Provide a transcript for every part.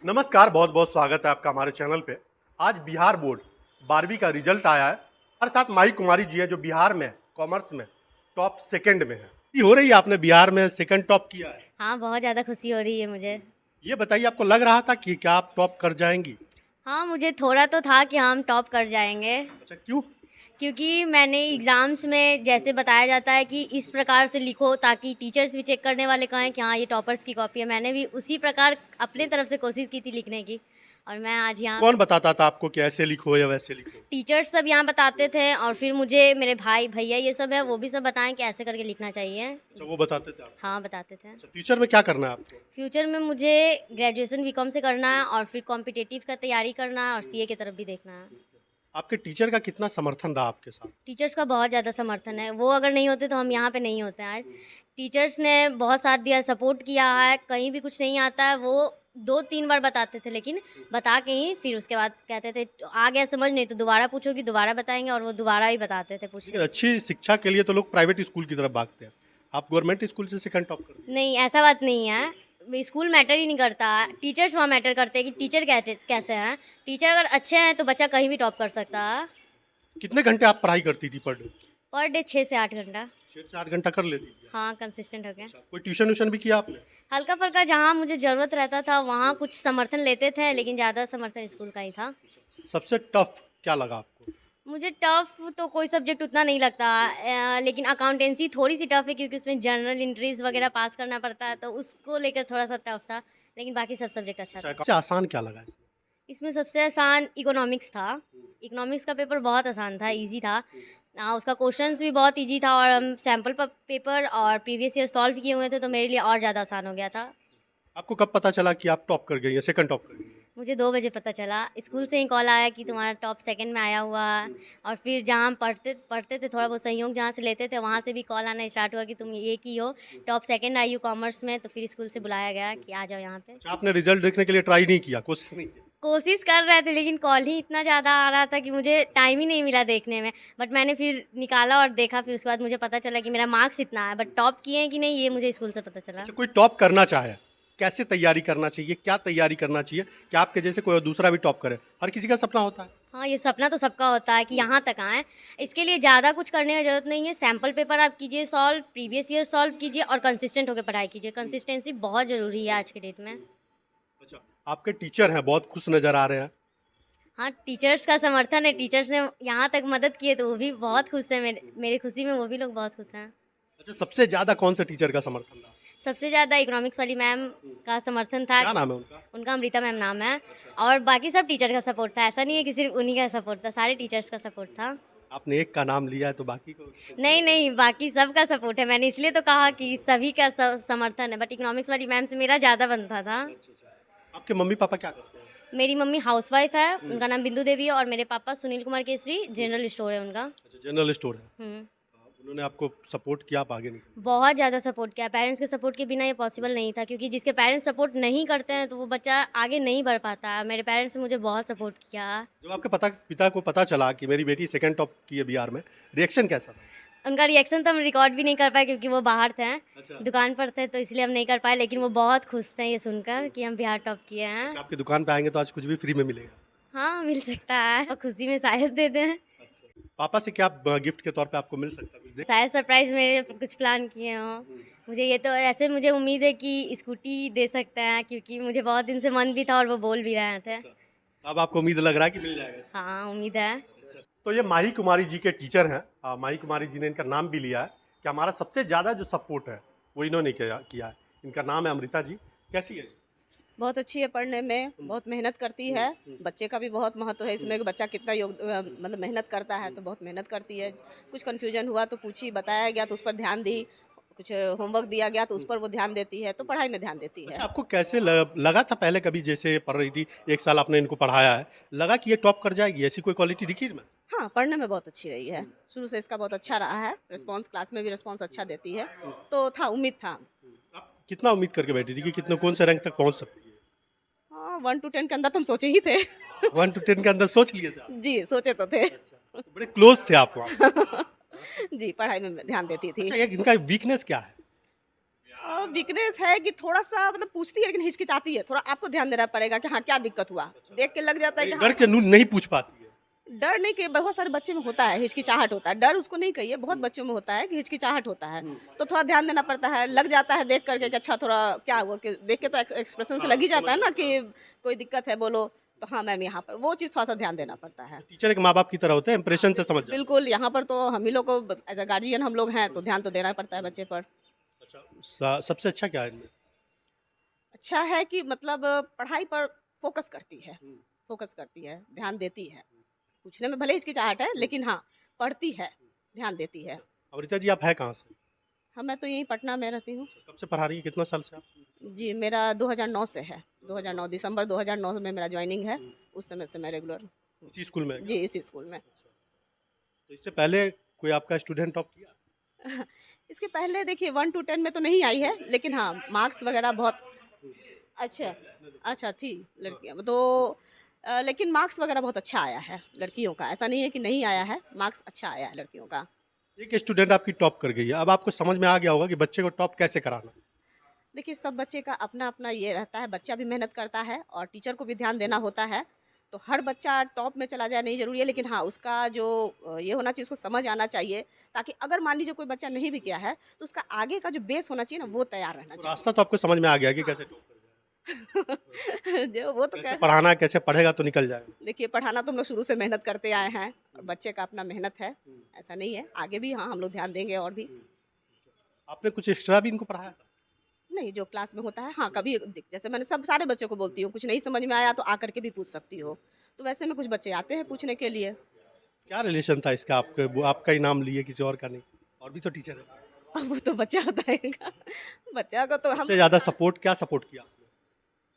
नमस्कार, बहुत बहुत स्वागत है आपका हमारे चैनल पे। आज बिहार बोर्ड 12वीं का रिजल्ट आया है। हमारे साथ माही कुमारी जी है जो बिहार में कॉमर्स में टॉप सेकंड में है। ये हो रही है, आपने बिहार में सेकंड टॉप किया है। हाँ, बहुत ज़्यादा खुशी हो रही है मुझे। ये बताइए, आपको लग रहा था कि क्या आप टॉप कर जाएंगी? हाँ, मुझे थोड़ा तो था कि हम टॉप कर जाएंगे, अच्छा, क्यों? क्योंकि मैंने एग्ज़ाम्स में जैसे बताया जाता है कि इस प्रकार से लिखो ताकि टीचर्स भी चेक करने वाले कहें कि हाँ, ये टॉपर्स की कॉपी है। मैंने भी उसी प्रकार अपने तरफ से कोशिश की थी लिखने की, और मैं आज यहाँ कौन बताता था आपको कि ऐसे लिखो या वैसे लिखो? टीचर्स सब यहाँ बताते थे, और फिर मुझे मेरे भाई भैया ये सब है वो भी सब बताएं कि ऐसे करके लिखना चाहिए। अच्छा, वो बताते थे आपको? हाँ, बताते थे। अच्छा, फ्यूचर में क्या करना है आपको? फ्यूचर में मुझे ग्रेजुएशन बीकॉम से करना है, और फिर कॉम्पिटिटिव का तैयारी करना है, और सीए की तरफ भी देखना है। आपके टीचर का कितना समर्थन रहा आपके साथ? टीचर्स का बहुत ज़्यादा समर्थन है। वो अगर नहीं होते तो हम यहाँ पे नहीं होते आज। टीचर्स ने बहुत साथ दिया, सपोर्ट किया है। कहीं भी कुछ नहीं आता है वो 2-3 बार बताते थे, लेकिन बता के ही फिर उसके बाद कहते थे आ गया समझ, नहीं तो दोबारा पूछोगी, दोबारा बताएंगे, और वो दोबारा ही बताते थे पूछ लेकिन अच्छी शिक्षा के लिए तो लोग प्राइवेट स्कूल की तरफ भागते हैं। आप गवर्नमेंट स्कूल से सेकंड टॉप कर? नहीं, ऐसा बात नहीं है। स्कूल मैटर ही नहीं करता, टीचर्स वहाँ मैटर करते हैं कि टीचर कैसे हैं। टीचर अगर अच्छे हैं तो बच्चा कहीं भी टॉप कर सकता है। कितने घंटे आप पढ़ाई करती थी पर डे? पर डे 6 से 8 घंटा। 6 से 8 घंटा कर लेती थी? हाँ, कंसिस्टेंट हो गया। अच्छा, कोई ट्यूशन व्यूशन भी किया आपने? हल्का फुल्का जहाँ मुझे ज़रूरत रहता था वहाँ कुछ समर्थन लेते थे, लेकिन ज़्यादा समर्थन स्कूल का ही था। सबसे टफ क्या लगा आपको? मुझे टफ़ तो कोई सब्जेक्ट उतना नहीं लगता, लेकिन अकाउंटेंसी थोड़ी सी टफ़ है क्योंकि उसमें जर्नल एंट्रीज वगैरह पास करना पड़ता है, तो उसको लेकर थोड़ा सा टफ था। लेकिन बाकी सब सब्जेक्ट अच्छा था। सबसे आसान क्या लगा इसमें? इसमें सबसे आसान इकोनॉमिक्स था। इकोनॉमिक्स का पेपर बहुत आसान था, इजी था। उसका क्वेश्चंस भी बहुत इजी था, और हम सैम्पल पेपर और प्रीवियस ईयर सॉल्व किए हुए थे, तो मेरे लिए और ज़्यादा आसान हो गया था। आपको कब पता चला कि आप टॉप कर गई हैं, सेकंड टॉप कर गई हैं? मुझे 2 बजे पता चला। स्कूल से ही कॉल आया कि तुम्हारा टॉप सेकंड में आया हुआ है, और फिर जहाँ हम पढ़ते थे, थोड़ा बहुत सहयोग जहाँ से लेते थे वहाँ से भी कॉल आना स्टार्ट हुआ कि तुम ये की हो, टॉप सेकंड आई हो कॉमर्स में। तो फिर स्कूल से बुलाया गया कि आ जाओ यहाँ पे। अच्छा, आपने रिजल्ट देखने के लिए ट्राई नहीं किया, कोशिश नहीं की? कोशिश कर रहे थे, लेकिन कॉल ही इतना ज़्यादा आ रहा था कि मुझे टाइम ही नहीं मिला देखने में। बट मैंने फिर निकाला और देखा, फिर उसके बाद मुझे पता चला कि मेरा मार्क्स इतना है, बट टॉप किए हैं कि नहीं ये मुझे स्कूल से पता चला। अच्छा, कोई टॉप करना चाहे, कैसे तैयारी करना चाहिए, क्या तैयारी करना चाहिए कि आपके जैसे कोई दूसरा भी टॉप करे? हर किसी का सपना होता है। हाँ, ये सपना तो सबका होता है कि यहाँ तक आएँ। इसके लिए ज़्यादा कुछ करने की ज़रूरत नहीं है। सैम्पल पेपर आप कीजिए सॉल्व, प्रीवियस ईयर सॉल्व कीजिए, और कंसिस्टेंट होकर पढ़ाई कीजिए। कंसिस्टेंसी बहुत ज़रूरी है आज के डेट में। अच्छा, आपके टीचर हैं, बहुत खुश नज़र आ रहे हैं। हाँ, टीचर्स का समर्थन है। टीचर्स ने यहाँ तक मदद की है तो वो भी बहुत खुश हैं। मेरी खुशी में वो भी लोग बहुत खुश हैं। अच्छा, सबसे ज़्यादा कौन से टीचर का समर्थन रहा? सबसे ज़्यादा इकोनॉमिक्स वाली मैम का समर्थन था। क्या नाम है उनका? उनका अमृता मैम नाम है। और बाकी सब टीचर का सपोर्ट था। ऐसा नहीं है कि सिर्फ उन्हीं का सपोर्ट था, सारे टीचर्स का सपोर्ट था। आपने एक का नाम लिया है तो बाकी को? नहीं नहीं, बाकी सबका सपोर्ट है। मैंने इसलिए तो कहा कि सभी का समर्थन है, बट इकोनॉमिक्स वाली मैम से मेरा ज़्यादा बनता था। आपके मम्मी पापा क्या करते हैं? मेरी मम्मी हाउसवाइफ है, उनका नाम बिंदु देवी है, और मेरे पापा सुनील कुमार केसरी, जनरल स्टोर है उनका। अच्छा, जनरल स्टोर है। हम्म। उन्होंने आपको सपोर्ट किया, आप आगे निकले? बहुत ज़्यादा सपोर्ट किया। पेरेंट्स के सपोर्ट के बिना ये पॉसिबल नहीं था, क्योंकि जिसके पेरेंट्स सपोर्ट नहीं करते हैं तो वो बच्चा आगे नहीं बढ़ पाता है। मेरे पेरेंट्स ने मुझे बहुत सपोर्ट किया। जब आपके पिता को पता चला कि मेरी बेटी सेकंड टॉप की है बिहार में, रिएक्शन कैसा था? उनका रिएक्शन तो हम रिकॉर्ड भी नहीं कर पाए, क्योंकि वो बाहर थे, अच्छा। दुकान पर थे, तो इसलिए हम नहीं कर पाए। लेकिन वो बहुत खुश थे ये सुनकर कि हम बिहार टॉप किए हैं। अच्छा, आपकी दुकान पे आएंगे तो आज कुछ भी फ्री में मिलेगा? हाँ, मिल सकता है, और खुशी में शायद दे दें। अच्छा, पापा से क्या गिफ्ट के तौर पे आपको मिल सकता है कुछ? शायद सरप्राइज मेरे कुछ प्लान किए हों। मुझे ये तो ऐसे मुझे उम्मीद है कि स्कूटी दे सकते हैं, क्योंकि मुझे बहुत दिन से मन भी था और वो बोल भी रहे थे। अब आपको उम्मीद लग रहा है कि मिल जाएगा? हाँ, उम्मीद है। तो ये माही कुमारी जी के टीचर हैं। माही कुमारी जी ने इनका नाम भी लिया है कि हमारा सबसे ज़्यादा जो सपोर्ट है वो इन्होंने किया है। इनका नाम है अमृता जी। कैसी है? बहुत अच्छी है, पढ़ने में बहुत मेहनत करती है। बच्चे का भी बहुत महत्व है इसमें कि बच्चा कितना मतलब मेहनत करता है, तो बहुत मेहनत करती है। कुछ कन्फ्यूजन हुआ तो पूछी, बताया गया तो उस पर ध्यान दी। कुछ होमवर्क दिया गया तो उस पर वो ध्यान देती है, तो पढ़ाई में ध्यान देती है। अच्छा, आपको कैसे लगा था पहले, कभी जैसे पढ़ रही थी, एक साल आपने इनको पढ़ाया है, लगा कि ये टॉप कर जाएगी, ऐसी कोई क्वालिटी दिखी इसमें? हाँ, पढ़ने में बहुत अच्छी रही है। शुरू से इसका बहुत अच्छा रहा है रिस्पॉन्स, क्लास में भी रिस्पॉन्स अच्छा देती है, तो था, उम्मीद था। आप कितना उम्मीद करके बैठी थी कि कितने कौन से रैंक तक पहुंच सकती है? हाँ, 1 to 10 के अंदर तो हम सोचे ही थे। 1 to 10 के अंदर सोच लिए थे आप? जी, सोचे तो थे। तो बड़े क्लोज थे आप वहाँ। जी, पढ़ाई में ध्यान देती थी। अच्छा, एक इनका वीकनेस क्या है? वीकनेस है कि थोड़ा सा मतलब पूछती है लेकिन हिचकिचाती है, थोड़ा आपको ध्यान देना पड़ेगा कि हाँ क्या दिक्कत हुआ, देख के लग जाता है कि डर के नहीं पूछ पाती है। डर नहीं, कि बहुत सारे बच्चे में होता है, हिचकिचाहट होता है, डर उसको नहीं कहिए, बहुत बच्चों में होता है कि हिचकिचाहट होता है, तो थोड़ा ध्यान देना पड़ता है, लग जाता है देख करके कि अच्छा थोड़ा क्या हुआ, कि देख के तो एक्सप्रेशन से लग ही जाता है ना कि कोई दिक्कत है बोलो, तो हाँ मैम यहाँ पर वो चीज़ थोड़ा सा ध्यान देना पड़ता है। टीचर एक माँ बाप की तरह होते हैं, इंप्रेशन से समझ जाते हैं। बिल्कुल, यहाँ पर तो हम ही लोग को एज अ गार्जियन हम लोग हैं तो ध्यान तो देना पड़ता है बच्चे पर। अच्छा, सबसे अच्छा क्या है इनमें? अच्छा है कि मतलब पढ़ाई पर फोकस करती है, फोकस करती है, ध्यान देती है, पूछने में भले हिचकिचाहट है लेकिन हाँ पढ़ती है, ध्यान देती है। अमृता जी, आप है कहाँ से? हाँ मैं तो यहीं पटना में रहती हूँ। कब से पढ़ा रही है, कितना साल से आप? जी मेरा 2009 से है, 2009 दिसंबर 2009 में मेरा ज्वाइनिंग है, उस समय से मैं रेगुलर इसी स्कूल में है क्या? जी इसी स्कूल में। तो इससे पहले कोई आपका स्टूडेंट टॉप किया? इसके पहले देखिए 1 to 10 में तो नहीं आई है, लेकिन हाँ मार्क्स वगैरह बहुत अच्छा अच्छा थी लड़कियाँ तो लेकिन मार्क्स वगैरह बहुत अच्छा आया है लड़कियों का, ऐसा नहीं है कि नहीं आया है, मार्क्स अच्छा आया है लड़कियों का। एक स्टूडेंट आपकी टॉप कर गई है, अब आपको समझ में आ गया होगा कि बच्चे को टॉप कैसे कराना। देखिए सब बच्चे का अपना अपना ये रहता है, बच्चा भी मेहनत करता है और टीचर को भी ध्यान देना होता है, तो हर बच्चा टॉप में चला जाए नहीं ज़रूरी है, लेकिन हाँ उसका जो ये होना चाहिए, उसको समझ आना चाहिए, ताकि अगर मान लीजिए कोई बच्चा नहीं भी किया है तो उसका आगे का जो बेस होना चाहिए ना वो तैयार रहना तो चाहिए। रास्ता तो आपको समझ में आ गया कि कैसे टॉप कर जाए, जो वो तो कैसे कह पढ़ाना है, कैसे पढ़ेगा तो निकल जाएगा। देखिए पढ़ाना तो हम लोग शुरू से मेहनत करते आए हैं और बच्चे का अपना मेहनत है, ऐसा नहीं है, आगे भी हाँ हम लोग ध्यान देंगे और भी। आपने कुछ एक्स्ट्रा भी इनको पढ़ाया था? नहीं जो क्लास में होता है हाँ कभी जैसे मैंने सब सारे बच्चों को बोलती हूँ, कुछ नहीं समझ में आया तो आकर के भी पूछ सकती हो, तो वैसे में कुछ बच्चे आते हैं पूछने के लिए। क्या रिलेशन था इसका आपके, वो आपका ही नाम लिए किसी और का नहीं? और भी तो टीचर है। अब वो तो बच्चा बताएगा, बच्चा को तो हम सबसे ज़्यादा सपोर्ट क्या सपोर्ट किया आपने?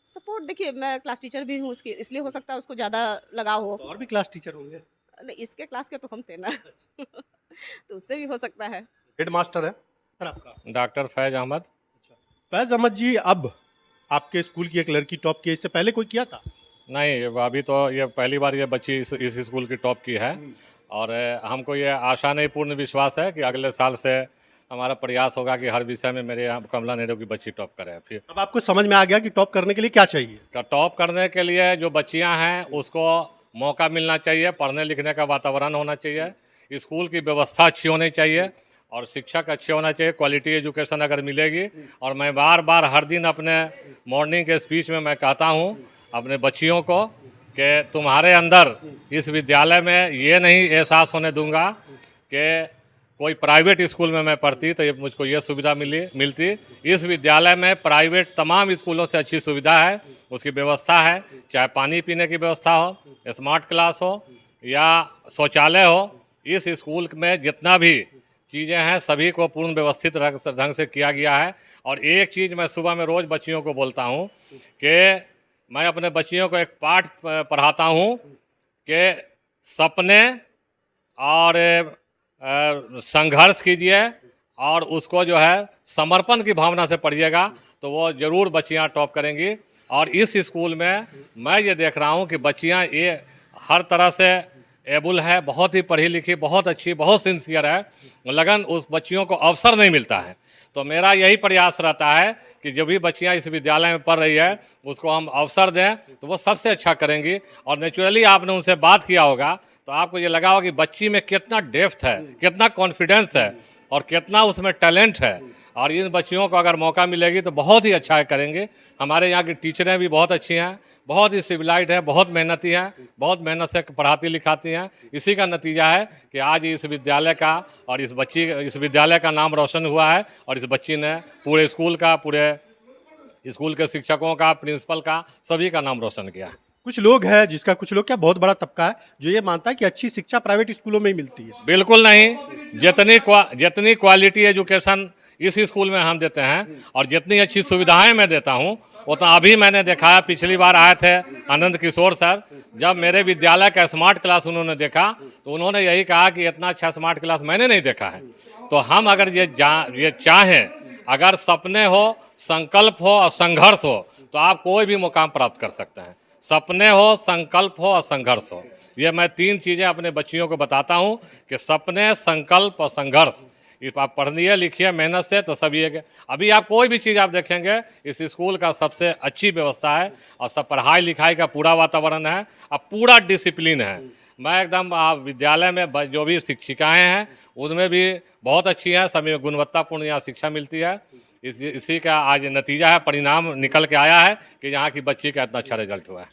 सपोर्ट देखिए मैं क्लास टीचर भी हूँ उसकी, इसलिए हो सकता है उसको ज़्यादा लगाव हो। तो और भी क्लास टीचर होंगे। नहीं इसके क्लास के तो हम थे ना तो उससे भी हो सकता है। हेड मास्टर है सर आपका? डॉक्टर फैज़ अहमद। फैज़ अहमद जी, अब आपके स्कूल की एक लड़की टॉप की, इससे पहले कोई किया था? नहीं, अभी तो ये पहली बार ये बच्ची इस स्कूल की टॉप की है और हमको ये आशा नहीं पूर्ण विश्वास है कि अगले साल से हमारा प्रयास होगा कि हर विषय में मेरे यहाँ कमला नेहरू की बच्ची टॉप करे। फिर अब आपको समझ में आ गया कि टॉप करने के लिए क्या चाहिए? टॉप करने के लिए जो बच्चियाँ हैं उसको मौका मिलना चाहिए, पढ़ने लिखने का वातावरण होना चाहिए, स्कूल की व्यवस्था अच्छी होनी चाहिए और शिक्षक अच्छे होना चाहिए, क्वालिटी एजुकेशन अगर मिलेगी। और मैं बार बार हर दिन अपने मॉर्निंग के स्पीच में मैं कहता हूँ अपने बच्चियों को कि तुम्हारे अंदर इस विद्यालय में ये नहीं एहसास होने दूंगा कि कोई प्राइवेट स्कूल में मैं पढ़ती तो ये मुझको ये सुविधा मिलती। इस विद्यालय में प्राइवेट तमाम स्कूलों से अच्छी सुविधा है, उसकी व्यवस्था है, चाहे पानी पीने की व्यवस्था हो, स्मार्ट क्लास हो या शौचालय हो। इस स्कूल में जितना भी चीज़ें हैं सभी को पूर्ण व्यवस्थित ढंग से किया गया है। और एक चीज़ मैं सुबह में रोज़ बच्चियों को बोलता हूँ कि मैं अपने बच्चियों को एक पाठ पढ़ाता हूँ कि सपने और संघर्ष कीजिए और उसको जो है समर्पण की भावना से पढ़िएगा तो वो ज़रूर बच्चियाँ टॉप करेंगी। और इस स्कूल में मैं ये देख रहा हूँ कि बच्चियाँ ये हर तरह से एबुल है, बहुत ही पढ़ी लिखी, बहुत अच्छी, बहुत सिंसियर है, लगन उस बच्चियों को अवसर नहीं मिलता है। तो मेरा यही प्रयास रहता है कि जो भी बच्चियां इस विद्यालय में पढ़ रही है उसको हम अवसर दें तो वो सबसे अच्छा करेंगी। और नेचुरली आपने उनसे बात किया होगा तो आपको ये लगा होगा कि बच्ची में कितना डेप्थ है, कितना कॉन्फिडेंस है और कितना उसमें टैलेंट है। और इन बच्चियों को अगर मौका मिलेगी तो बहुत ही अच्छा करेंगे। हमारे यहाँ की टीचरें भी बहुत अच्छी हैं, बहुत ही सिविलाइट है, बहुत मेहनती हैं, बहुत मेहनत से पढ़ाती लिखाती हैं। इसी का नतीजा है कि आज इस विद्यालय का और इस विद्यालय का नाम रोशन हुआ है और इस बच्ची ने पूरे स्कूल का, पूरे स्कूल के शिक्षकों का, प्रिंसिपल का, सभी का नाम रोशन किया है। कुछ लोग हैं जिसका, कुछ लोग क्या बहुत बड़ा तबका है जो ये मानता है कि अच्छी शिक्षा प्राइवेट स्कूलों में ही मिलती है। बिल्कुल नहीं, जितनी क्वालिटी एजुकेशन इस स्कूल में हम देते हैं और जितनी अच्छी सुविधाएं मैं देता हूं उतना अभी मैंने देखा। पिछली बार आए थे आनंद किशोर सर, जब मेरे विद्यालय का स्मार्ट क्लास उन्होंने देखा तो उन्होंने यही कहा कि इतना अच्छा स्मार्ट क्लास मैंने नहीं देखा है। तो हम अगर ये चाहें, अगर सपने हो, संकल्प हो और संघर्ष हो तो आप कोई भी मुकाम प्राप्त कर सकते हैं। सपने हो, संकल्प हो और संघर्ष हो, ये मैं 3 चीज़ें अपने बच्चियों को बताता हूँ कि सपने, संकल्प और संघर्ष, इस आप पढ़िए लिखिए मेहनत से तो सभी है। अभी आप कोई भी चीज़ आप देखेंगे इस स्कूल का सबसे अच्छी व्यवस्था है और सब पढ़ाई लिखाई का पूरा वातावरण है और पूरा डिसिप्लिन है। मैं एकदम विद्यालय में जो भी शिक्षिकाएं हैं उनमें भी बहुत अच्छी है, सभी गुणवत्तापूर्ण यहाँ शिक्षा मिलती है। इसी का आज नतीजा है, परिणाम निकल के आया है कि यहाँ की बच्ची का इतना अच्छा रिजल्ट हुआ है।